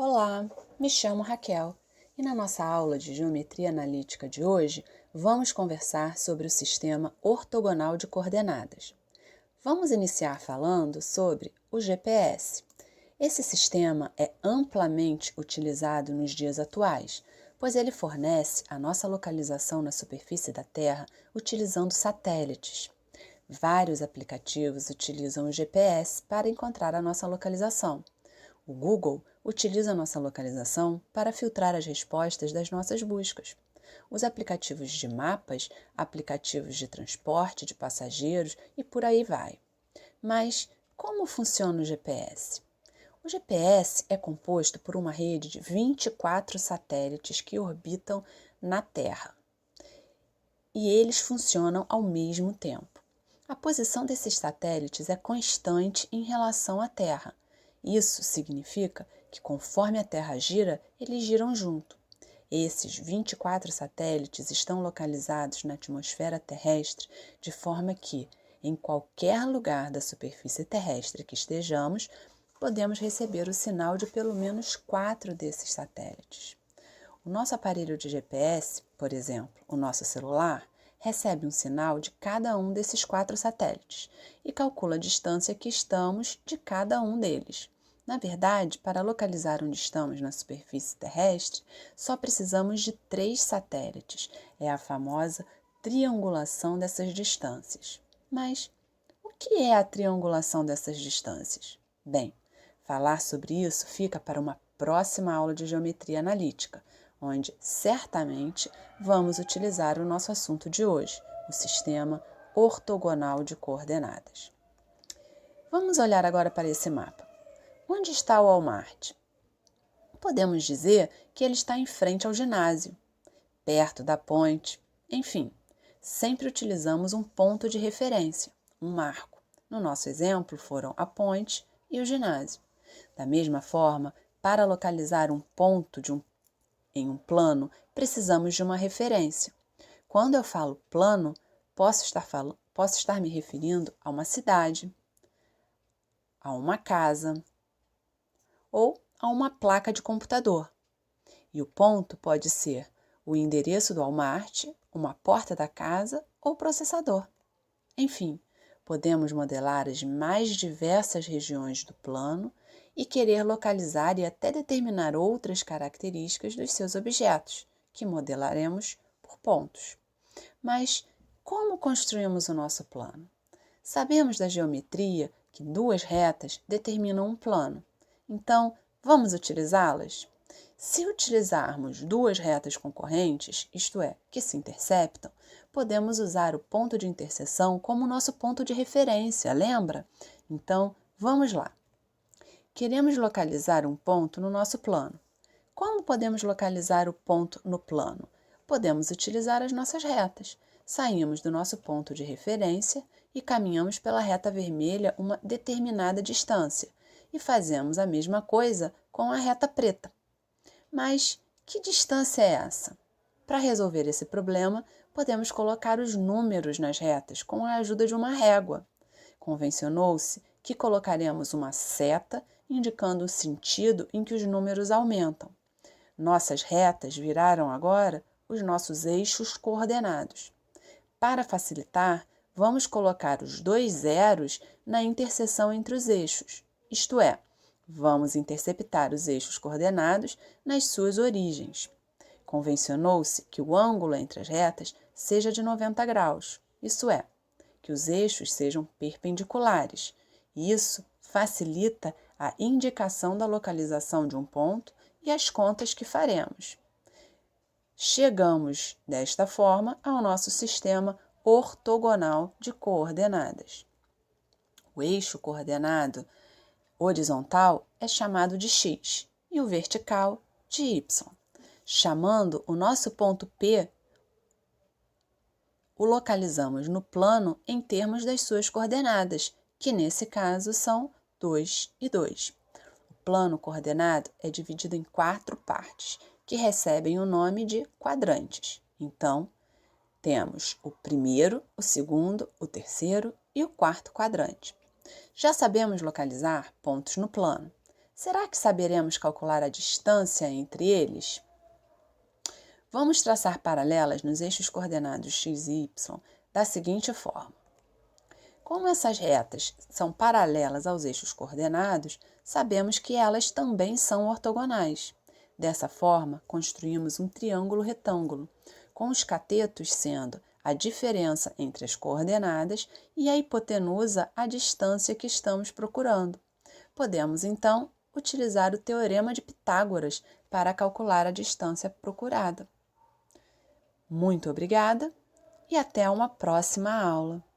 Olá, me chamo Raquel e na nossa aula de Geometria Analítica de hoje vamos conversar sobre o sistema ortogonal de coordenadas. Vamos iniciar falando sobre o GPS. Esse sistema é amplamente utilizado nos dias atuais, pois ele fornece a nossa localização na superfície da Terra utilizando satélites. Vários aplicativos utilizam o GPS para encontrar a nossa localização. O Google utiliza a nossa localização para filtrar as respostas das nossas buscas. Os aplicativos de mapas, aplicativos de transporte de passageiros e por aí vai. Mas como funciona o GPS? O GPS é composto por uma rede de 24 satélites que orbitam na Terra. E eles funcionam ao mesmo tempo. A posição desses satélites é constante em relação à Terra. Isso significa que, conforme a Terra gira, eles giram junto. Esses 24 satélites estão localizados na atmosfera terrestre de forma que, em qualquer lugar da superfície terrestre que estejamos, podemos receber o sinal de pelo menos 4 desses satélites. O nosso aparelho de GPS, por exemplo, o nosso celular, recebe um sinal de cada um desses 4 satélites e calcula a distância que estamos de cada um deles. Na verdade, para localizar onde estamos na superfície terrestre, só precisamos de 3 satélites. É a famosa triangulação dessas distâncias. Mas o que é a triangulação dessas distâncias? Bem, falar sobre isso fica para uma próxima aula de geometria analítica, onde certamente vamos utilizar o nosso assunto de hoje, o sistema ortogonal de coordenadas. Vamos olhar agora para esse mapa. Onde está o Walmart? Podemos dizer que ele está em frente ao ginásio, perto da ponte, enfim, sempre utilizamos um ponto de referência, um marco. No nosso exemplo foram a ponte e o ginásio. Da mesma forma, para localizar um ponto em um plano, precisamos de uma referência. Quando eu falo plano, posso estar me referindo a uma cidade, a uma casa ou a uma placa de computador. E o ponto pode ser o endereço do Walmart, uma porta da casa ou processador. Enfim, podemos modelar as mais diversas regiões do plano e querer localizar e até determinar outras características dos seus objetos, que modelaremos por pontos. Mas como construímos o nosso plano? Sabemos da geometria que 2 retas determinam um plano. Então, vamos utilizá-las? Se utilizarmos 2 retas concorrentes, isto é, que se interceptam, podemos usar o ponto de interseção como nosso ponto de referência, lembra? Então, vamos lá. Queremos localizar um ponto no nosso plano. Como podemos localizar o ponto no plano? Podemos utilizar as nossas retas. Saímos do nosso ponto de referência e caminhamos pela reta vermelha uma determinada distância e fazemos a mesma coisa com a reta preta. Mas que distância é essa? Para resolver esse problema, podemos colocar os números nas retas com a ajuda de uma régua. Convencionou-se que colocaremos uma seta indicando o sentido em que os números aumentam. Nossas retas viraram agora os nossos eixos coordenados. Para facilitar, vamos colocar os 2 zeros na interseção entre os eixos, isto é, vamos interceptar os eixos coordenados nas suas origens. Convencionou-se que o ângulo entre as retas seja de 90 graus, isso é, que os eixos sejam perpendiculares. Isso facilita a indicação da localização de um ponto e as contas que faremos. Chegamos, desta forma, ao nosso sistema ortogonal de coordenadas. O eixo coordenado horizontal é chamado de x e o vertical de y. Chamando o nosso ponto P, o localizamos no plano em termos das suas coordenadas, que nesse caso são 2 e 2. O plano coordenado é dividido em 4 partes, que recebem o nome de quadrantes. Então, temos o primeiro, o segundo, o terceiro e o quarto quadrante. Já sabemos localizar pontos no plano. Será que saberemos calcular a distância entre eles? Vamos traçar paralelas nos eixos coordenados x e y da seguinte forma. Como essas retas são paralelas aos eixos coordenados, sabemos que elas também são ortogonais. Dessa forma, construímos um triângulo retângulo, com os catetos sendo a diferença entre as coordenadas e a hipotenusa a distância que estamos procurando. Podemos, então, utilizar o Teorema de Pitágoras para calcular a distância procurada. Muito obrigada e até uma próxima aula!